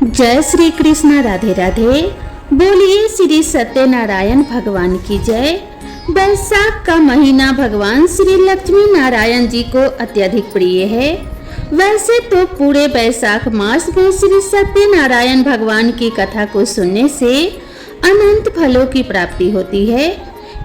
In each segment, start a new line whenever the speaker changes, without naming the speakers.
जय श्री कृष्ण, राधे राधे। बोलिए श्री सत्यनारायण भगवान की जय। बैसाख का महीना भगवान श्री लक्ष्मी नारायण जी को अत्यधिक प्रिय है। वैसे तो पूरे बैसाख मास में श्री सत्यनारायण भगवान की कथा को सुनने से अनंत फलों की प्राप्ति होती है,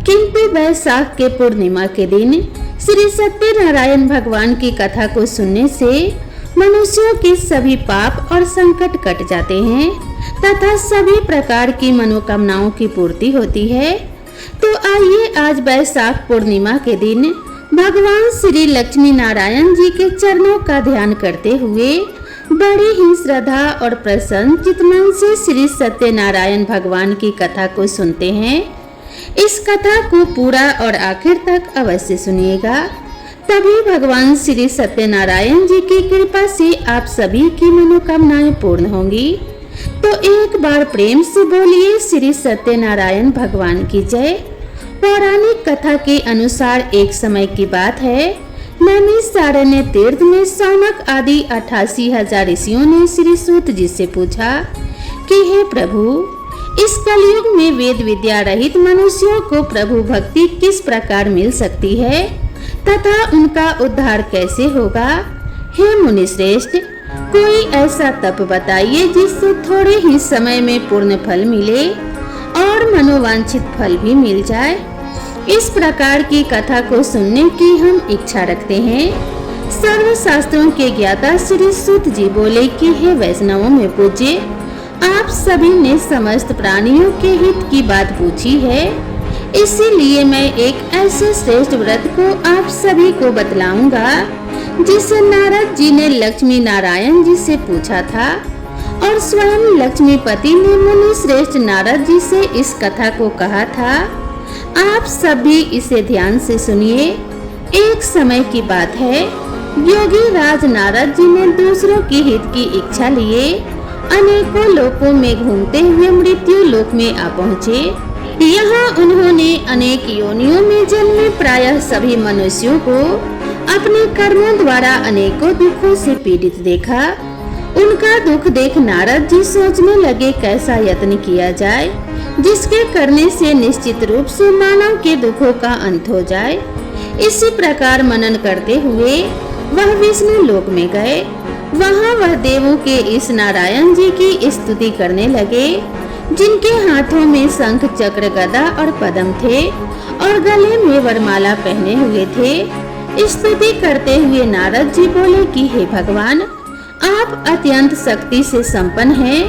किंतु बैसाख के पूर्णिमा के दिन श्री सत्यनारायण भगवान की कथा को सुनने से मनुष्यों के सभी पाप और संकट कट जाते हैं तथा सभी प्रकार की मनोकामनाओं की पूर्ति होती है। तो आइए आज बैसाख पूर्णिमा के दिन भगवान श्री लक्ष्मी नारायण जी के चरणों का ध्यान करते हुए बड़ी ही श्रद्धा और प्रसन्न चित्तमन से श्री सत्यनारायण भगवान की कथा को सुनते हैं। इस कथा को पूरा और आखिर तक अवश्य सुनिएगा, तभी भगवान श्री सत्यनारायण जी की कृपा से आप सभी की मनोकामनाएं पूर्ण होंगी। तो एक बार प्रेम से बोलिए श्री सत्यनारायण भगवान की जय। पौराणिक कथा के अनुसार एक समय की बात है, नैमिषारण्य तीर्थ में सौनक आदि 88,000 ऋषियों ने श्री सूत जी से पूछा कि हे प्रभु, इस कलयुग में वेद विद्या रहित मनुष्यों को प्रभु भक्ति किस प्रकार मिल सकती है तथा उनका उद्धार कैसे होगा। हे मुनि श्रेष्ठ, कोई ऐसा तप बताइए जिससे थोड़े ही समय में पूर्ण फल मिले और मनोवांछित फल भी मिल जाए। इस प्रकार की कथा को सुनने की हम इच्छा रखते हैं। सर्व शास्त्रों के ज्ञाता श्री सूत जी बोले कि हे वैष्णवों में पूज्य, आप सभी ने समस्त प्राणियों के हित की बात पूछी है, इसीलिए मैं एक ऐसे श्रेष्ठ व्रत को आप सभी को बतलाऊंगा जिसे नारद जी ने लक्ष्मी नारायण जी से पूछा था और स्वयं लक्ष्मीपति ने मुनि श्रेष्ठ नारद जी से इस कथा को कहा था। आप सभी इसे ध्यान से सुनिए। एक समय की बात है, योगी राज नारद जी ने दूसरों की हित की इच्छा लिए अनेकों लोकों में घूमते हुए मृत्यु लोक में आ पहुँचे। यहाँ उन्होंने अनेक योनियों में जन्मे प्रायः सभी मनुष्यों को अपने कर्मों द्वारा अनेकों दुखों से पीड़ित देखा। उनका दुख देख नारद जी सोचने लगे कैसा यत्न किया जाए जिसके करने से निश्चित रूप से मानव के दुखों का अंत हो जाए। इसी प्रकार मनन करते हुए वह विष्णु लोक में गए। वहाँ वह देवों के इस नारायण जी की स्तुति करने लगे, जिनके हाथों में शंख चक्र गदा और पद्म थे और गले में वरमाला पहने हुए थे। स्तुति करते हुए नारद जी बोले कि हे भगवान, आप अत्यंत शक्ति से संपन्न हैं,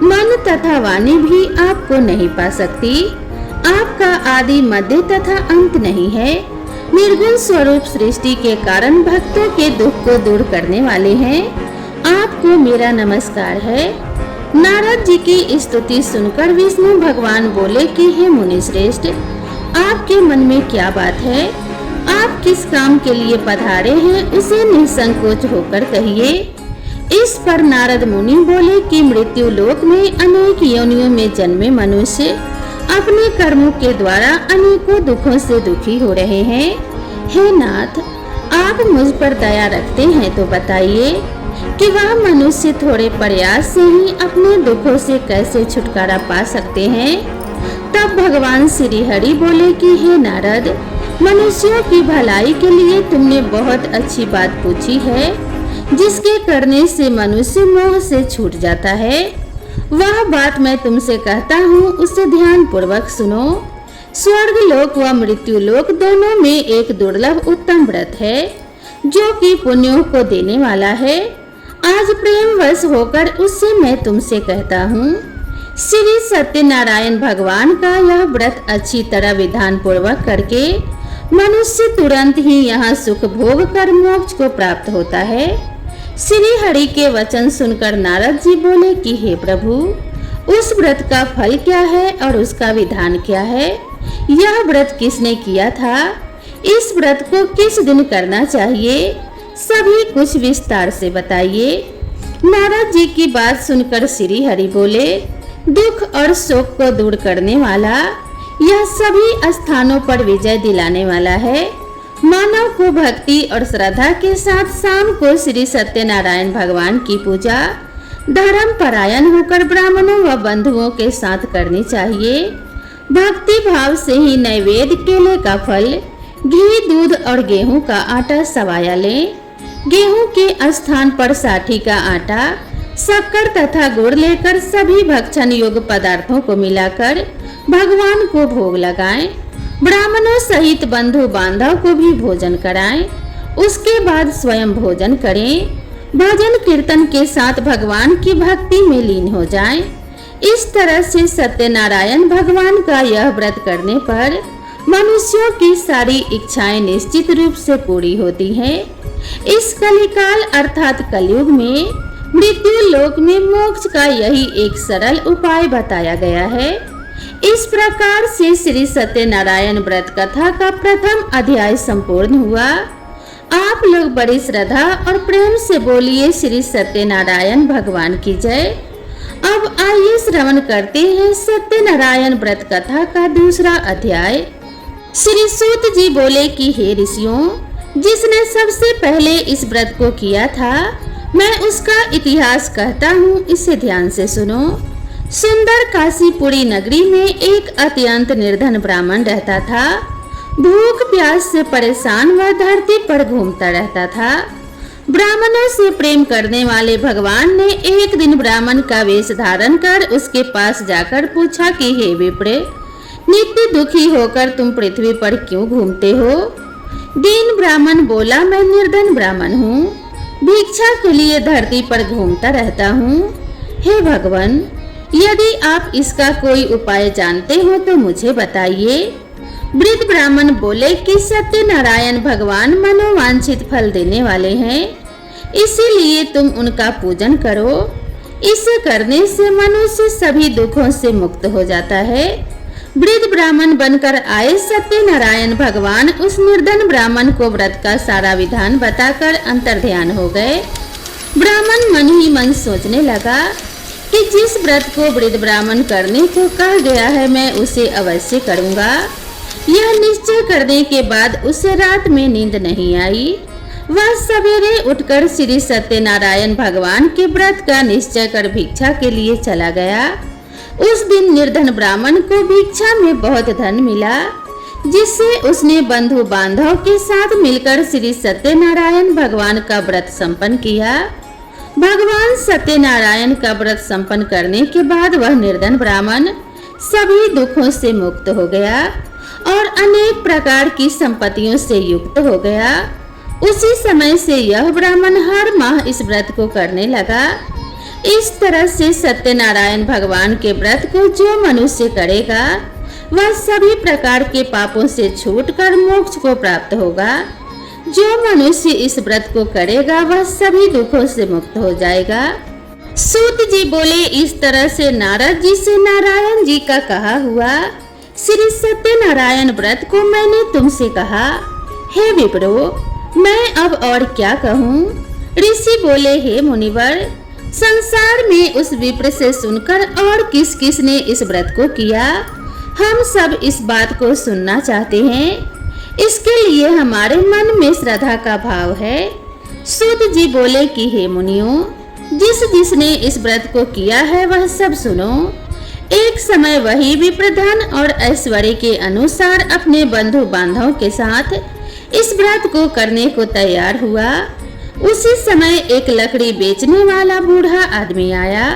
मन तथा वाणी भी आपको नहीं पा सकती। आपका आदि मध्य तथा अंत नहीं है। निर्गुण स्वरूप सृष्टि के कारण भक्तों के दुख को दूर करने वाले हैं। आपको मेरा नमस्कार है। नारद जी की स्तुति सुनकर विष्णु भगवान बोले कि हे मुनि श्रेष्ठ, आपके मन में क्या बात है? आप किस काम के लिए पधारे हैं उसे निसंकोच होकर कहिए। इस पर नारद मुनि बोले कि मृत्यु लोक में अनेक योनियों में जन्मे मनुष्य अपने कर्मों के द्वारा अनेकों दुखों से दुखी हो रहे हैं। हे नाथ, आप मुझ पर दया रखते हैं तो बताइए कि वह मनुष्य थोड़े प्रयास से ही अपने दुखों से कैसे छुटकारा पा सकते हैं। तब भगवान श्री हरि बोले कि हे नारद, मनुष्यों की भलाई के लिए तुमने बहुत अच्छी बात पूछी है, जिसके करने से मनुष्य मोह से छूट जाता है। वह बात मैं तुमसे कहता हूँ, उसे ध्यान पूर्वक सुनो। स्वर्ग लोक व मृत्यु लोक दोनों में एक दुर्लभ उत्तम व्रत है जो कि पुण्यों को देने वाला है। आज प्रेम वश होकर उससे मैं तुमसे कहता हूँ। श्री सत्यनारायण भगवान का यह व्रत अच्छी तरह विधान पूर्वक करके मनुष्य तुरंत ही यहाँ सुख भोग कर मोक्ष को प्राप्त होता है। श्री हरि के वचन सुनकर नारद जी बोले कि हे प्रभु, उस व्रत का फल क्या है और उसका विधान क्या है? यह व्रत किसने किया था? इस व्रत को किस दिन करना चाहिए? सभी कुछ विस्तार से बताइए। नारद जी की बात सुनकर श्री हरि बोले, दुख और शोक को दूर करने वाला, यह सभी स्थानों पर विजय दिलाने वाला है। मानव को भक्ति और श्रद्धा के साथ शाम को श्री सत्यनारायण भगवान की पूजा धर्म परायण होकर ब्राह्मणों व बंधुओं के साथ करनी चाहिए। भक्ति भाव से ही नैवेद्य केले का फल, घी, दूध और गेहूं का आटा सवाया लें। गेहूं के स्थान पर साठी का आटा, शक्कर तथा गुड़ लेकर सभी भक्षण योग्य पदार्थों को मिलाकर भगवान को भोग लगाएं। ब्राह्मणों सहित बंधु बांधव को भी भोजन कराएं। उसके बाद स्वयं भोजन करें। भजन कीर्तन के साथ भगवान की भक्ति में लीन हो जाएं। इस तरह से सत्यनारायण भगवान का यह व्रत करने पर मनुष्यों की सारी इच्छाएं निश्चित रूप से पूरी होती हैं। इस कलिकाल अर्थात कलयुग में मृत्यु लोक में मोक्ष का यही एक सरल उपाय बताया गया है। इस प्रकार से श्री सत्यनारायण व्रत कथा का प्रथम अध्याय संपूर्ण हुआ। आप लोग बड़ी श्रद्धा और प्रेम से बोलिए श्री सत्यनारायण भगवान की जय। अब आइए श्रवण करते हैं सत्यनारायण व्रत कथा का दूसरा अध्याय। श्री सूत जी बोले कि हे ऋषियों, जिसने सबसे पहले इस व्रत को किया था, मैं उसका इतिहास कहता हूँ, इसे ध्यान से सुनो। सुंदर काशीपुरी नगरी में एक अत्यंत निर्धन ब्राह्मण रहता था। भूख प्यास से परेशान वह धरती पर घूमता रहता था। ब्राह्मणों से प्रेम करने वाले भगवान ने एक दिन ब्राह्मण का वेश धारण कर उसके पास जाकर पूछा कि हे विप्र, नित्य दुखी होकर तुम पृथ्वी पर क्यों घूमते हो? दीन ब्राह्मण बोला, मैं निर्धन ब्राह्मण हूँ, भिक्षा के लिए धरती पर घूमता रहता हूँ। हे भगवान, यदि आप इसका कोई उपाय जानते हो तो मुझे बताइए। वृद्ध ब्राह्मण बोले कि सत्यनारायण भगवान मनोवांछित फल देने वाले हैं, इसीलिए तुम उनका पूजन करो। इसे करने से मनुष्य सभी दुखों से मुक्त हो जाता है। वृद्ध ब्राह्मण बनकर आए सत्यनारायण भगवान उस निर्धन ब्राह्मण को व्रत का सारा विधान बताकर अंतर्ध्यान हो गए। ब्राह्मण मन ही मन सोचने लगा कि जिस व्रत को वृद्ध ब्राह्मण करने को कहा गया है, मैं उसे अवश्य करूंगा। यह निश्चय करने के बाद उसे रात में नींद नहीं आई। वह सवेरे उठकर श्री सत्यनारायण भगवान के व्रत का निश्चय कर भिक्षा के लिए चला गया। उस दिन निर्धन ब्राह्मण को भिक्षा में बहुत धन मिला, जिससे उसने बंधु बांधव के साथ मिलकर श्री सत्यनारायण भगवान का व्रत संपन्न किया। भगवान सत्यनारायण का व्रत संपन्न करने के बाद वह निर्धन ब्राह्मण सभी दुखों से मुक्त हो गया और अनेक प्रकार की संपत्तियों से युक्त हो गया। उसी समय से यह ब्राह्मण हर माह इस व्रत को करने लगा। इस तरह से सत्यनारायण भगवान के व्रत को जो मनुष्य करेगा, वह सभी प्रकार के पापों से छूटकर मोक्ष को प्राप्त होगा। जो मनुष्य इस व्रत को करेगा, वह सभी दुखों से मुक्त हो जाएगा। सूत जी बोले, इस तरह से नारद जी से नारायण जी का कहा हुआ श्री सत्यनारायण व्रत को मैंने तुमसे कहा। हे विप्रो, मैं अब और क्या कहूँ? ऋषि बोले, हे मुनिवर, संसार में उस विप्र से सुनकर और किस किस ने इस व्रत को किया, हम सब इस बात को सुनना चाहते हैं। इसके लिए हमारे मन में श्रद्धा का भाव है। सूत जी बोले कि हे मुनियों, जिसने इस व्रत को किया है वह सब सुनो। एक समय वही विप्र धन और ऐश्वर्य के अनुसार अपने बंधु बांधव के साथ इस व्रत को करने को तैयार हुआ। उसी समय एक लकड़ी बेचने वाला बूढ़ा आदमी आया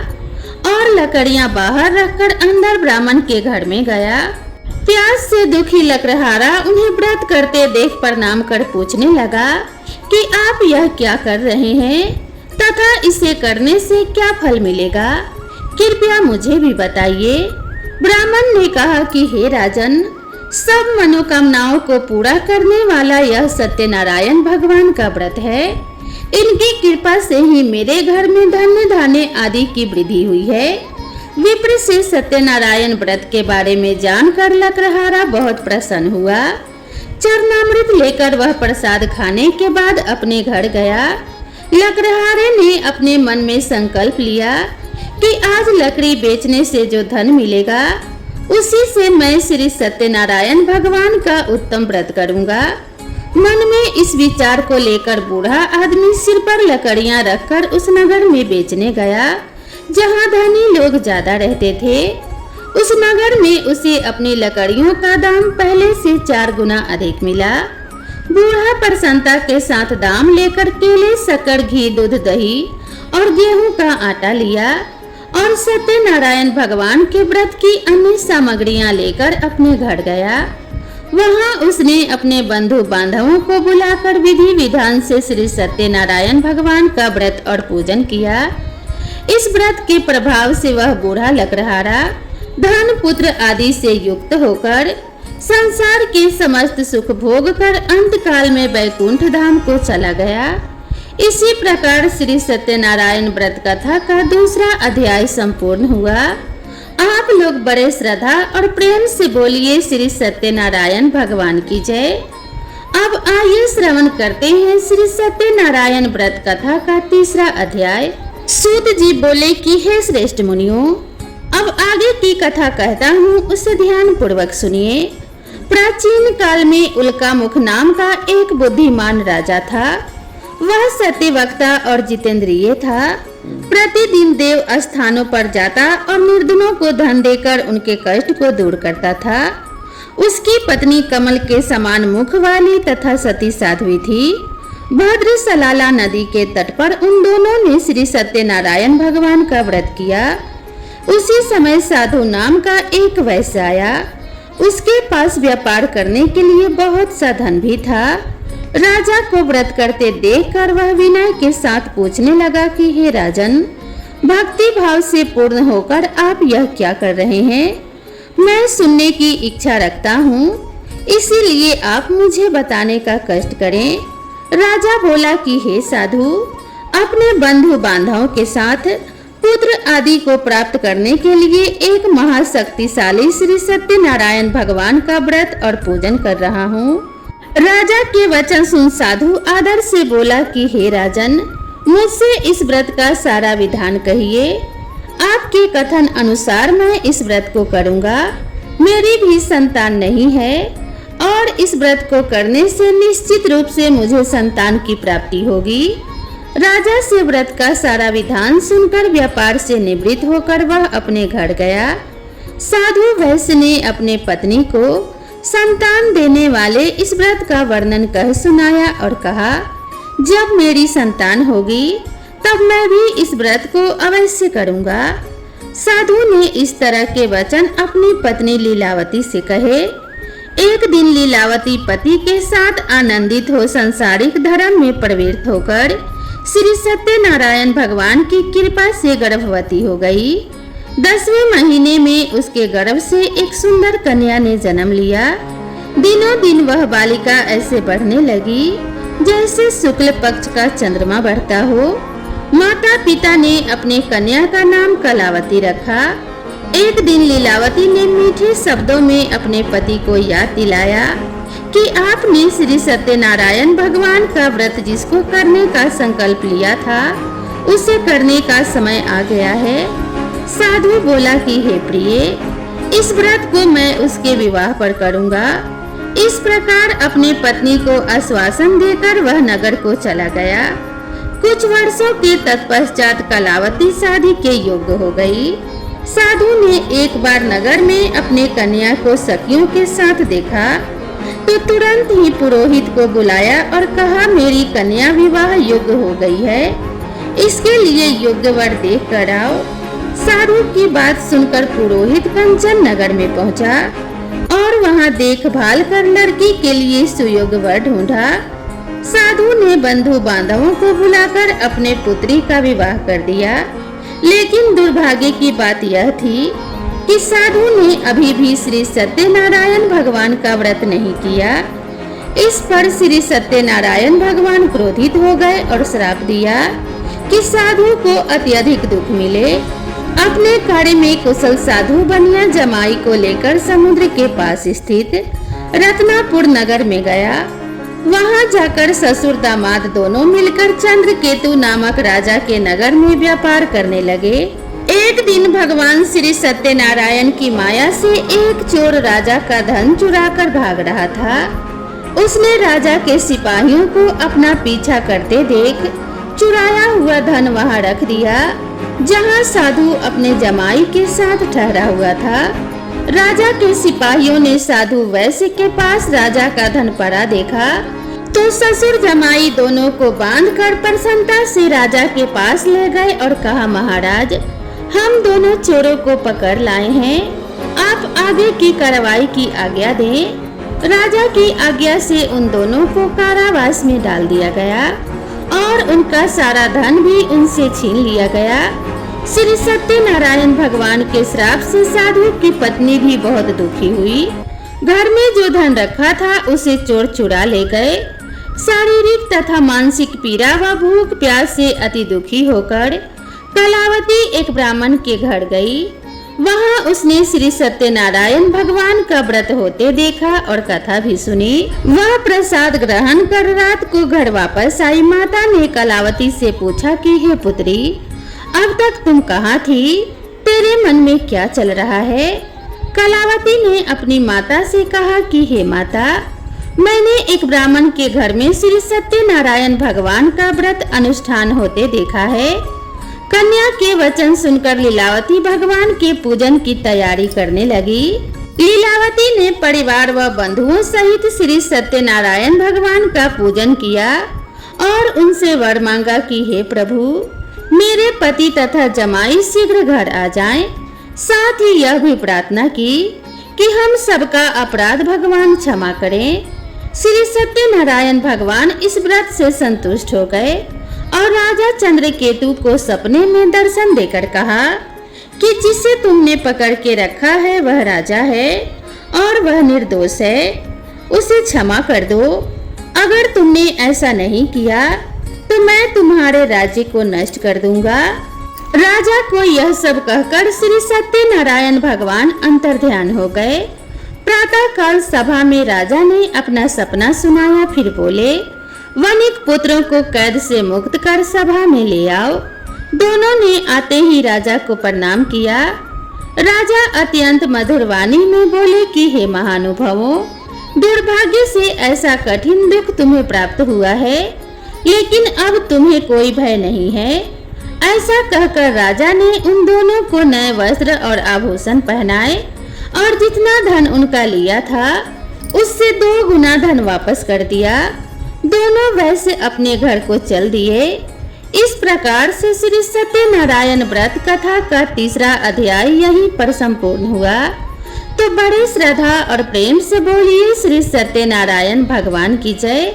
और लकड़ियां बाहर रखकर अंदर ब्राह्मण के घर में गया। प्यास से दुखी लकड़हारा उन्हें व्रत करते देख प्रणाम कर पूछने लगा कि आप यह क्या कर रहे हैं तथा इसे करने से क्या फल मिलेगा, कृपया मुझे भी बताइए। ब्राह्मण ने कहा कि हे राजन, सब मनोकामनाओं को पूरा करने वाला यह सत्यनारायण भगवान का व्रत है। इनकी कृपा से ही मेरे घर में धन्य धान्य आदि की वृद्धि हुई है। विप्र से सत्यनारायण व्रत के बारे में जानकर लकड़हारा बहुत प्रसन्न हुआ। चरणामृत लेकर वह प्रसाद खाने के बाद अपने घर गया। लकड़हारे ने अपने मन में संकल्प लिया कि आज लकड़ी बेचने से जो धन मिलेगा, उसी से मैं श्री सत्यनारायण भगवान का उत्तम व्रत करूंगा। मन में इस विचार को लेकर बूढ़ा आदमी सिर पर लकड़ियां रखकर उस नगर में बेचने गया जहाँ धनी लोग ज्यादा रहते थे। उस नगर में उसे अपनी लकड़ियों का दाम पहले से 4 गुना अधिक मिला। बूढ़ा प्रसन्नता के साथ दाम लेकर केले, शक्कर, घी, दूध, दही और गेहूं का आटा लिया और सत्यनारायण भगवान के व्रत की अन्य सामग्रियां लेकर अपने घर गया। वहां उसने अपने बंधु बांधवों को बुलाकर विधि विधान से श्री सत्यनारायण भगवान का व्रत और पूजन किया। इस व्रत के प्रभाव से वह बूढ़ा लकड़हारा धन, पुत्र आदि से युक्त होकर संसार के समस्त सुख भोग कर अंत काल में वैकुंठ धाम को चला गया। इसी प्रकार श्री सत्यनारायण व्रत कथा का दूसरा अध्याय संपूर्ण हुआ। आप लोग बड़े श्रद्धा और प्रेम से बोलिए श्री सत्यनारायण भगवान की जय। अब आइए श्रवण करते हैं श्री सत्यनारायण व्रत कथा का तीसरा अध्याय। सूत जी बोले कि हे श्रेष्ठ मुनियों, अब आगे की कथा कहता हूँ, उसे ध्यान पूर्वक सुनिए। प्राचीन काल में उल्कामुख नाम का एक बुद्धिमान राजा था। वह सत्यवक्ता और जितेंद्रिय था। प्रतिदिन देव स्थानों पर जाता और निर्धनों को धन देकर उनके कष्ट को दूर करता था। उसकी पत्नी कमल के समान मुख वाली तथा सती साध्वी थी। भद्र सलाला नदी के तट पर उन दोनों ने श्री सत्यनारायण भगवान का व्रत किया। उसी समय साधु नाम का एक वैश्य आया। उसके पास व्यापार करने के लिए बहुत सा धन भी था। राजा को व्रत करते देखकर वह विनय के साथ पूछने लगा कि हे राजन, भक्ति भाव से पूर्ण होकर आप यह क्या कर रहे हैं? मैं सुनने की इच्छा रखता हूँ, इसीलिए आप मुझे बताने का कष्ट करें। राजा बोला कि हे साधु, अपने बंधु बांधवों के साथ पुत्र आदि को प्राप्त करने के लिए एक महाशक्तिशाली श्री सत्यनारायण भगवान का व्रत और पूजन कर रहा हूँ। राजा के वचन सुन साधु आदर से बोला कि हे राजन, मुझसे इस व्रत का सारा विधान कहिए। आपके कथन अनुसार मैं इस व्रत को करूँगा। मेरी भी संतान नहीं है और इस व्रत को करने से निश्चित रूप से मुझे संतान की प्राप्ति होगी। राजा से व्रत का सारा विधान सुनकर व्यापार से निवृत्त होकर वह अपने घर गया। साधु वैश्य ने अपने पत्नी को संतान देने वाले इस व्रत का वर्णन कह सुनाया और कहा, जब मेरी संतान होगी तब मैं भी इस व्रत को अवश्य करूँगा। साधु ने इस तरह के वचन अपनी पत्नी लीलावती से कहे। एक दिन लीलावती पति के साथ आनंदित हो संसारिक धर्म में प्रवृत्त होकर श्री सत्यनारायण भगवान की कृपा से गर्भवती हो गई। 10वें महीने में उसके गर्भ से एक सुंदर कन्या ने जन्म लिया। दिनों दिन वह बालिका ऐसे बढ़ने लगी जैसे शुक्ल पक्ष का चंद्रमा बढ़ता हो। माता पिता ने अपने कन्या का नाम कलावती रखा। एक दिन लीलावती ने मीठे शब्दों में अपने पति को याद दिलाया कि आपने श्री सत्यनारायण भगवान का व्रत जिसको करने का संकल्प लिया था उसे करने का समय आ गया है। साधु बोला कि हे प्रिय, इस व्रत को मैं उसके विवाह पर करूँगा। इस प्रकार अपनी पत्नी को आश्वासन देकर वह नगर को चला गया। कुछ वर्षों के तत्पश्चात कलावती शादी के योग्य हो गई। साधु ने एक बार नगर में अपने कन्या को सखियों के साथ देखा तो तुरंत ही पुरोहित को बुलाया और कहा, मेरी कन्या विवाह योग्य हो गई है, इसके लिए योग्य वर देख कर आओ। साधु की बात सुनकर पुरोहित कंचन नगर में पहुंचा और वहां देखभाल कर लड़की के लिए सुयोग्य वर ढूंढा। साधु ने बंधु बांधवों को बुलाकर अपने पुत्री का विवाह कर दिया। लेकिन दुर्भाग्य की बात यह थी कि साधु ने अभी भी श्री सत्यनारायण भगवान का व्रत नहीं किया। इस पर श्री सत्यनारायण भगवान क्रोधित हो गए और श्राप दिया कि साधु को अत्यधिक दुख मिले। अपने कार्य में कुशल साधु बनिया जमाई को लेकर समुद्र के पास स्थित रत्नापुर नगर में गया। वहां जाकर ससुर दामाद दोनों मिलकर चंद्रकेतु नामक राजा के नगर में व्यापार करने लगे। एक दिन भगवान श्री सत्यनारायण की माया से एक चोर राजा का धन चुराकर भाग रहा था। उसने राजा के सिपाहियों को अपना पीछा करते देख चुराया हुआ धन वहां रख दिया। जहाँ साधु अपने जमाई के साथ ठहरा हुआ था। राजा के सिपाहियों ने साधु वैश्य के पास राजा का धन पड़ा देखा तो ससुर जमाई दोनों को बांधकर प्रसन्नता से राजा के पास ले गए और कहा, महाराज, हम दोनों चोरों को पकड़ लाए हैं, आप आगे की कार्रवाई की आज्ञा दें। राजा की आज्ञा से उन दोनों को कारावास में डाल दिया गया और उनका सारा धन भी उनसे छीन लिया गया। श्री सत्यनारायण भगवान के श्राप से साधु की पत्नी भी बहुत दुखी हुई। घर में जो धन रखा था उसे चोर चुरा ले गए। शारीरिक तथा मानसिक पीड़ा व भूख प्यास से अति दुखी होकर कलावती एक ब्राह्मण के घर गई। वहां उसने श्री सत्यनारायण भगवान का व्रत होते देखा और कथा भी सुनी। वह प्रसाद ग्रहण कर रात को घर वापस आई। माता ने कलावती से पूछा कि हे पुत्री, अब तक तुम कहाँ थी? तेरे मन में क्या चल रहा है? कलावती ने अपनी माता से कहा कि हे माता, मैंने एक ब्राह्मण के घर में श्री सत्यनारायण भगवान का व्रत अनुष्ठान होते देखा है। कन्या के वचन सुनकर लीलावती भगवान के पूजन की तैयारी करने लगी। लीलावती ने परिवार व बंधुओं सहित श्री सत्यनारायण भगवान का पूजन किया और उनसे वर मांगा कि हे प्रभु, मेरे पति तथा जमाई शीघ्र घर आ जाएं। साथ ही यह भी प्रार्थना की कि हम सबका अपराध भगवान क्षमा करें। श्री सत्यनारायण भगवान इस व्रत से संतुष्ट हो गए और राजा चंद्रकेतु को सपने में दर्शन देकर कहा कि जिसे तुमने पकड़ के रखा है वह राजा है और वह निर्दोष है, उसे क्षमा कर दो। अगर तुमने ऐसा नहीं किया तो मैं तुम्हारे राज्य को नष्ट कर दूंगा। राजा को यह सब कहकर श्री सत्यनारायण भगवान अंतर्ध्यान हो गए। प्रातः काल सभा में राजा ने अपना सपना सुनाया। फिर बोले, वनिक पुत्रों को कैद से मुक्त कर सभा में ले आओ। दोनों ने आते ही राजा को प्रणाम किया। राजा अत्यंत मधुर वाणी में बोले कि हे महानुभावों, दुर्भाग्य से ऐसा कठिन दुख तुम्हें प्राप्त हुआ है, लेकिन अब तुम्हें कोई भय नहीं है। ऐसा कहकर राजा ने उन दोनों को नए वस्त्र और आभूषण पहनाए और जितना धन उनका लिया था उससे 2 गुना धन वापस कर दिया। दोनों वैसे अपने घर को चल दिए। इस प्रकार से श्री सत्यनारायण व्रत कथा का 3रा अध्याय यहीं पर संपूर्ण हुआ। तो बड़े श्रद्धा और प्रेम से बोलिए श्री सत्यनारायण भगवान की जय।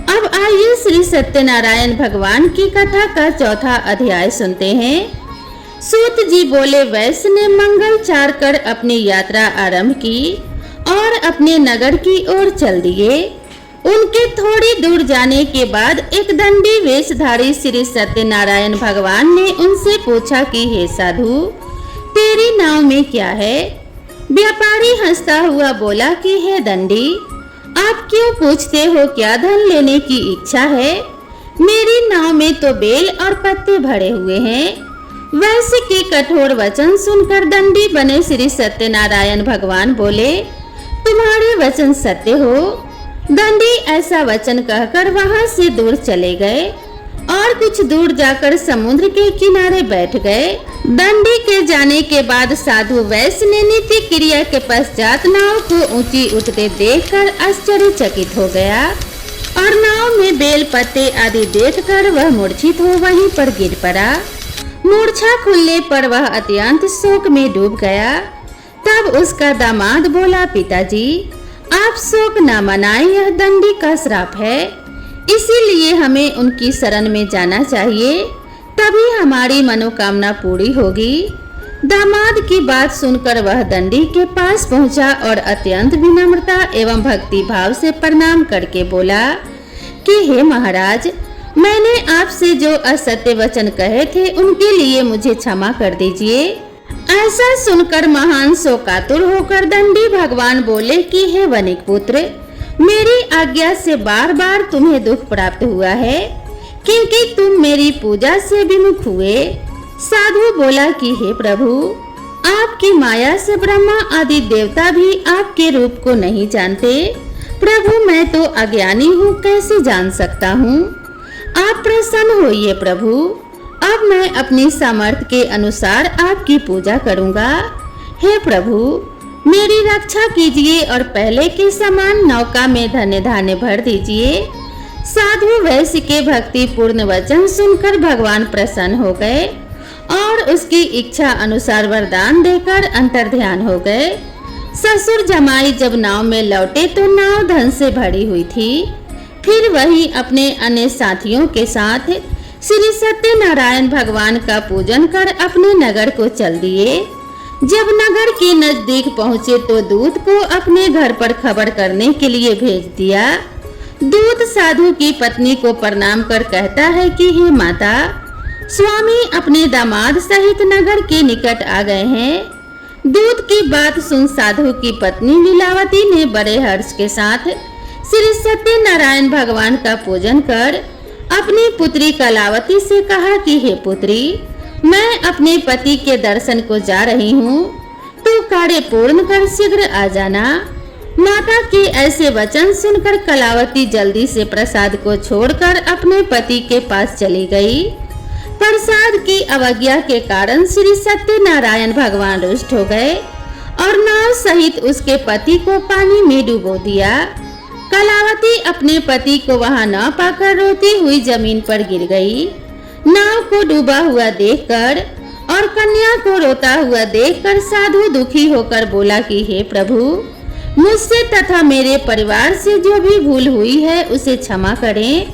अब आइए श्री सत्यनारायण भगवान की कथा का 4था अध्याय सुनते हैं। सूत जी बोले, वैश्य ने मंगल चार कर अपनी यात्रा आरंभ की और अपने नगर की ओर चल दिए। उनके थोड़ी दूर जाने के बाद एक दंडी वेशधारी श्री सत्यनारायण भगवान ने उनसे पूछा कि हे साधु, तेरी नाव में क्या है? व्यापारी हंसता हुआ बोला कि हे दंडी, आप क्यों पूछते हो, क्या धन लेने की इच्छा है? मेरी नाव में तो बेल और पत्ते भरे हुए हैं। वैश्य के कठोर वचन सुनकर दंडी बने श्री सत्यनारायण भगवान बोले, तुम्हारे वचन सत्य हो। दंडी ऐसा वचन कहकर वहां से दूर चले गए और कुछ दूर जाकर समुद्र के किनारे बैठ गए। दंडी के जाने के बाद साधु वैश्य ने नित्य क्रिया के पश्चात नाव को ऊंची उठते देखकर आश्चर्यचकित हो गया और नाव में बेल पत्ते आदि देखकर वह मूर्छित हो वहीं पर गिर पड़ा। मूर्छा खुलने पर वह अत्यंत शोक में डूब गया। तब उसका दामाद बोला, पिताजी, आप शोक न मनाएं, यह दंडी का श्राप है, इसीलिए हमें उनकी शरण में जाना चाहिए, तभी हमारी मनोकामना पूरी होगी। दामाद की बात सुनकर वह दंडी के पास पहुंचा और अत्यंत विनम्रता एवं भक्ति भाव से प्रणाम करके बोला कि हे महाराज, मैंने आपसे जो असत्य वचन कहे थे उनके लिए मुझे क्षमा कर दीजिए। ऐसा सुनकर महान शोकातुर होकर दंडी भगवान बोले कि हे वनिक पुत्र, मेरी आज्ञा से बार बार तुम्हें दुख प्राप्त हुआ है क्योंकि तुम मेरी पूजा से विमुख हुए। साधु बोला कि हे प्रभु, आपकी माया से ब्रह्मा आदि देवता भी आपके रूप को नहीं जानते। प्रभु, मैं तो अज्ञानी हूँ, कैसे जान सकता हूँ? आप प्रसन्न होइए प्रभु, अब मैं अपनी सामर्थ्य के अनुसार आपकी पूजा करूंगा। हे प्रभु, मेरी रक्षा कीजिए और पहले के समान नौका में धन्य धान्य भर दीजिए। साधु वैश्य के भक्ति पूर्ण वचन सुनकर भगवान प्रसन्न हो गए और उसकी इच्छा अनुसार वरदान देकर अंतर्ध्यान हो गए। ससुर जमाई जब नाव में लौटे तो नाव धन से भरी हुई थी। फिर वही अपने अन्य साथियों के साथ श्री सत्यनारायण भगवान का पूजन कर अपने नगर को चल दिए। जब नगर के नजदीक पहुँचे तो दूत को अपने घर पर खबर करने के लिए भेज दिया। दूत साधु की पत्नी को प्रणाम कर कहता है कि हे माता, स्वामी अपने दामाद सहित नगर के निकट आ गए हैं। दूत की बात सुन साधु की पत्नी लीलावती ने बड़े हर्ष के साथ श्री सत्यनारायण भगवान का पूजन कर अपनी पुत्री कलावती से कहा कि हे पुत्री, मैं अपने पति के दर्शन को जा रही हूँ, तू कार्य पूर्ण कर शीघ्र आ जाना। माता के ऐसे वचन सुनकर कलावती जल्दी से प्रसाद को छोड़कर अपने पति के पास चली गई। प्रसाद की अवज्ञा के कारण श्री सत्यनारायण भगवान रुष्ट हो गए और नाव सहित उसके पति को पानी में डुबो दिया। कलावती अपने पति को वहां न पाकर रोती हुई जमीन पर गिर गई। नाव को डूबा हुआ देखकर और कन्या को रोता हुआ देखकर साधु दुखी होकर बोला कि हे प्रभु, मुझसे तथा मेरे परिवार से जो भी भूल हुई है उसे क्षमा करें।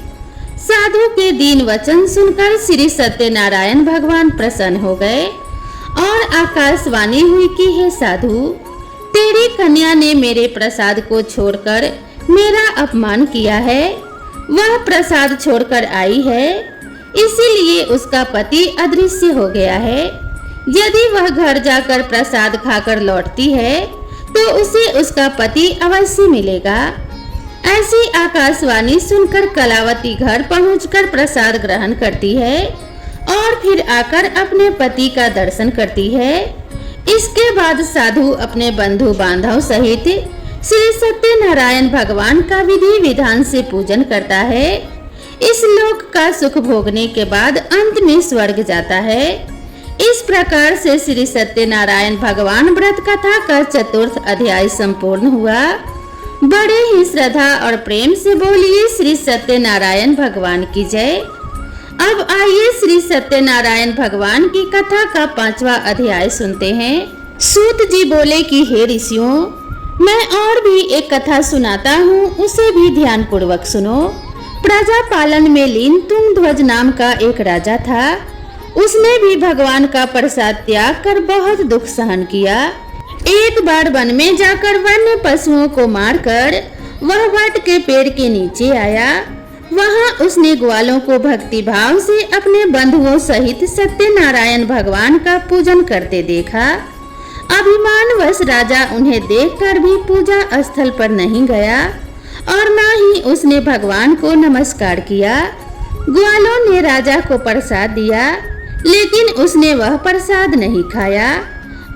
साधु के दीन वचन सुनकर श्री सत्यनारायण भगवान प्रसन्न हो गए और आकाशवाणी हुई कि हे साधु, तेरी कन्या ने मेरे प्रसाद को छोड़कर मेरा अपमान किया है। वह प्रसाद छोड़कर आई है, इसीलिए उसका पति अदृश्य हो गया है। यदि वह घर जाकर प्रसाद खाकर लौटती है तो उसे उसका पति अवश्य मिलेगा। ऐसी आकाशवाणी सुनकर कलावती घर पहुंचकर प्रसाद ग्रहण करती है और फिर आकर अपने पति का दर्शन करती है। इसके बाद साधु अपने बंधु बांधव सहित श्री सत्यनारायण भगवान का विधि विधान से पूजन करता है। इस लोक का सुख भोगने के बाद अंत में स्वर्ग जाता है। इस प्रकार से श्री सत्यनारायण भगवान व्रत कथा का चतुर्थ अध्याय संपूर्ण हुआ। बड़े ही श्रद्धा और प्रेम से बोलिए श्री सत्यनारायण भगवान की जय। अब आइए श्री सत्यनारायण भगवान की कथा का 5वां अध्याय सुनते हैं। सूत जी बोले कि हे ऋषियों, मैं और भी एक कथा सुनाता हूँ, उसे भी ध्यान पूर्वक सुनो। प्रजा पालन में लीन तुंगध्वज नाम का एक राजा था। उसने भी भगवान का प्रसाद त्याग कर बहुत दुख सहन किया। एक बार वन में जाकर वन्य पशुओं को मारकर वह वट के पेड़ के नीचे आया। वहां उसने ग्वालों को भक्ति भाव से अपने बंधुओं सहित सत्यनारायण भगवान का पूजन करते देखा। अभिमानवश राजा उन्हें देखकर भी पूजा स्थल पर नहीं गया और न ही उसने भगवान को नमस्कार किया। ग्वालों ने राजा को प्रसाद दिया, लेकिन उसने वह प्रसाद नहीं खाया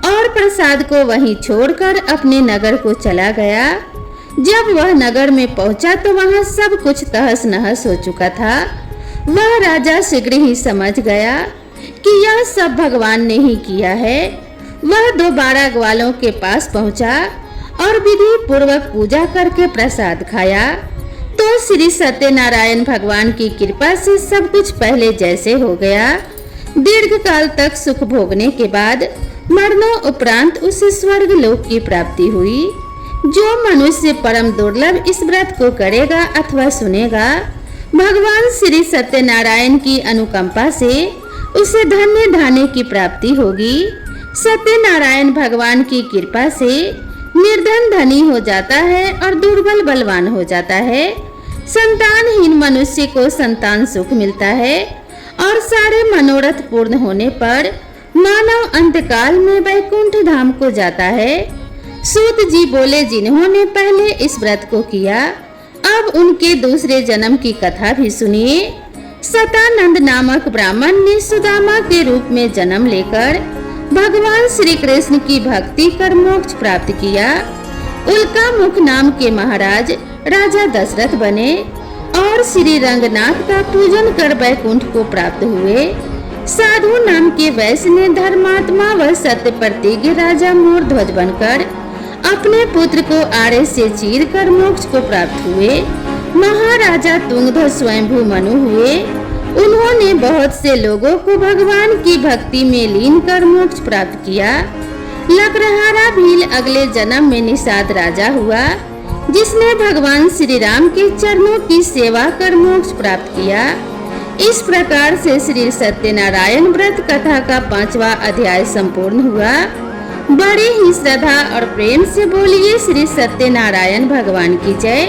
और प्रसाद को वहीं छोड़कर अपने नगर को चला गया। जब वह नगर में पहुंचा तो वहां सब कुछ तहस नहस हो चुका था। वह राजा शीघ्र ही समझ गया कि यह सब भगवान ने ही किया है। वह दोबारा ग्वालों के पास पहुंचा और विधि पूर्वक पूजा करके प्रसाद खाया तो श्री सत्यनारायण भगवान की कृपा से सब कुछ पहले जैसे हो गया। दीर्घ काल तक सुख भोगने के बाद मरणों उपरांत उसे स्वर्ग लोक की प्राप्ति हुई। जो मनुष्य परम दुर्लभ इस व्रत को करेगा अथवा सुनेगा, भगवान श्री सत्यनारायण की अनुकंपा से उसे धन्य धान्य की प्राप्ति होगी। सत्यनारायण भगवान की कृपा से निर्धन धनी हो जाता है और दुर्बल बलवान हो जाता है। संतानहीन मनुष्य को संतान सुख मिलता है और सारे मनोरथ पूर्ण होने पर मानव अंतकाल में वैकुंठ धाम को जाता है। सूत जी बोले, जिन्होंने पहले इस व्रत को किया अब उनके दूसरे जन्म की कथा भी सुनिए। सतानंद नामक ब्राह्मण ने सुदामा के रूप में जन्म लेकर भगवान श्री कृष्ण की भक्ति कर मोक्ष प्राप्त किया। उल्का मुख नाम के महाराज राजा दशरथ बने और श्री रंगनाथ का पूजन कर वैकुंठ को प्राप्त हुए। साधु नाम के वैश्य ने धर्मात्मा व सत्य प्रतिज्ञ राजा मोर ध्वज बनकर अपने पुत्र को आड़े से चीर कर मोक्ष को प्राप्त हुए। महाराजा तुंगध्वज स्वयंभू मनु हुए। उन्होंने बहुत से लोगों को भगवान की भक्ति में लीन कर मोक्ष प्राप्त किया। लकड़हारा भील अगले जन्म में निषाद राजा हुआ, जिसने भगवान श्री राम के चरणों की सेवा कर मोक्ष प्राप्त किया। इस प्रकार से श्री सत्यनारायण व्रत कथा का 5वां अध्याय संपूर्ण हुआ। बड़े ही श्रद्धा और प्रेम से बोलिए श्री सत्यनारायण भगवान की जय।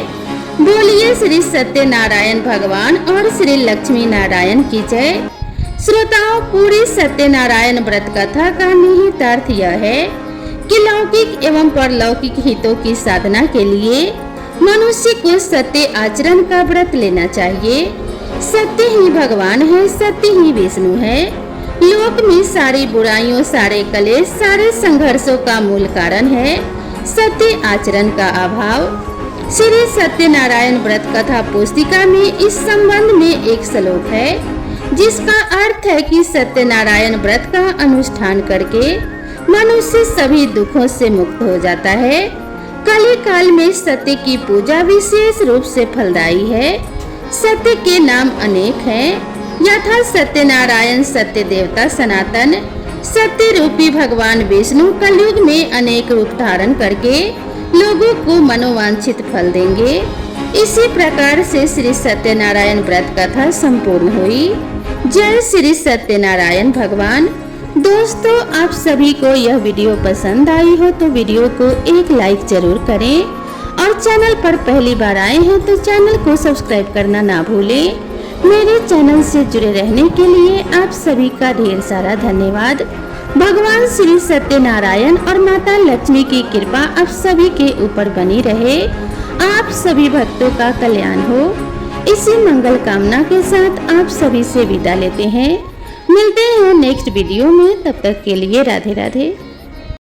बोलिए श्री सत्यनारायण भगवान और श्री लक्ष्मी नारायण की जय। श्रोताओं, पूरी सत्यनारायण व्रत कथा का निहित अर्थ यह है कि लौकिक एवं परलौकिक हितों की साधना के लिए मनुष्य को सत्य आचरण का व्रत लेना चाहिए। सत्य ही भगवान है, सत्य ही विष्णु है। लोक में सारी बुराइयों, सारे कलेश, सारे संघर्षों का मूल कारण है सत्य आचरण का अभाव। श्री सत्यनारायण व्रत कथा पुस्तिका में इस संबंध में एक श्लोक है, जिसका अर्थ है कि सत्यनारायण व्रत का अनुष्ठान करके मनुष्य सभी दुखों से मुक्त हो जाता है। कली काल में सत्य की पूजा विशेष रूप से फलदायी है। सत्य के नाम अनेक हैं, यथा सत्यनारायण, सत्य देवता सनातन, सत्य रूपी भगवान विष्णु कलयुग में अनेक रूप धारण करके लोगों को मनोवांछित फल देंगे। इसी प्रकार से श्री सत्यनारायण व्रत कथा संपूर्ण हुई। जय श्री सत्यनारायण भगवान। दोस्तों, आप सभी को यह वीडियो पसंद आई हो तो वीडियो को एक लाइक जरूर करें और चैनल पर पहली बार आए हैं तो चैनल को सब्सक्राइब करना ना भूलें। मेरे चैनल से जुड़े रहने के लिए आप सभी का ढेर सारा धन्यवाद। भगवान श्री सत्यनारायण और माता लक्ष्मी की कृपा आप सभी के ऊपर बनी रहे। आप सभी भक्तों का कल्याण हो। इसी मंगल कामना के साथ आप सभी से विदा लेते हैं। मिलते हैं नेक्स्ट वीडियो में, तब तक के लिए राधे राधे।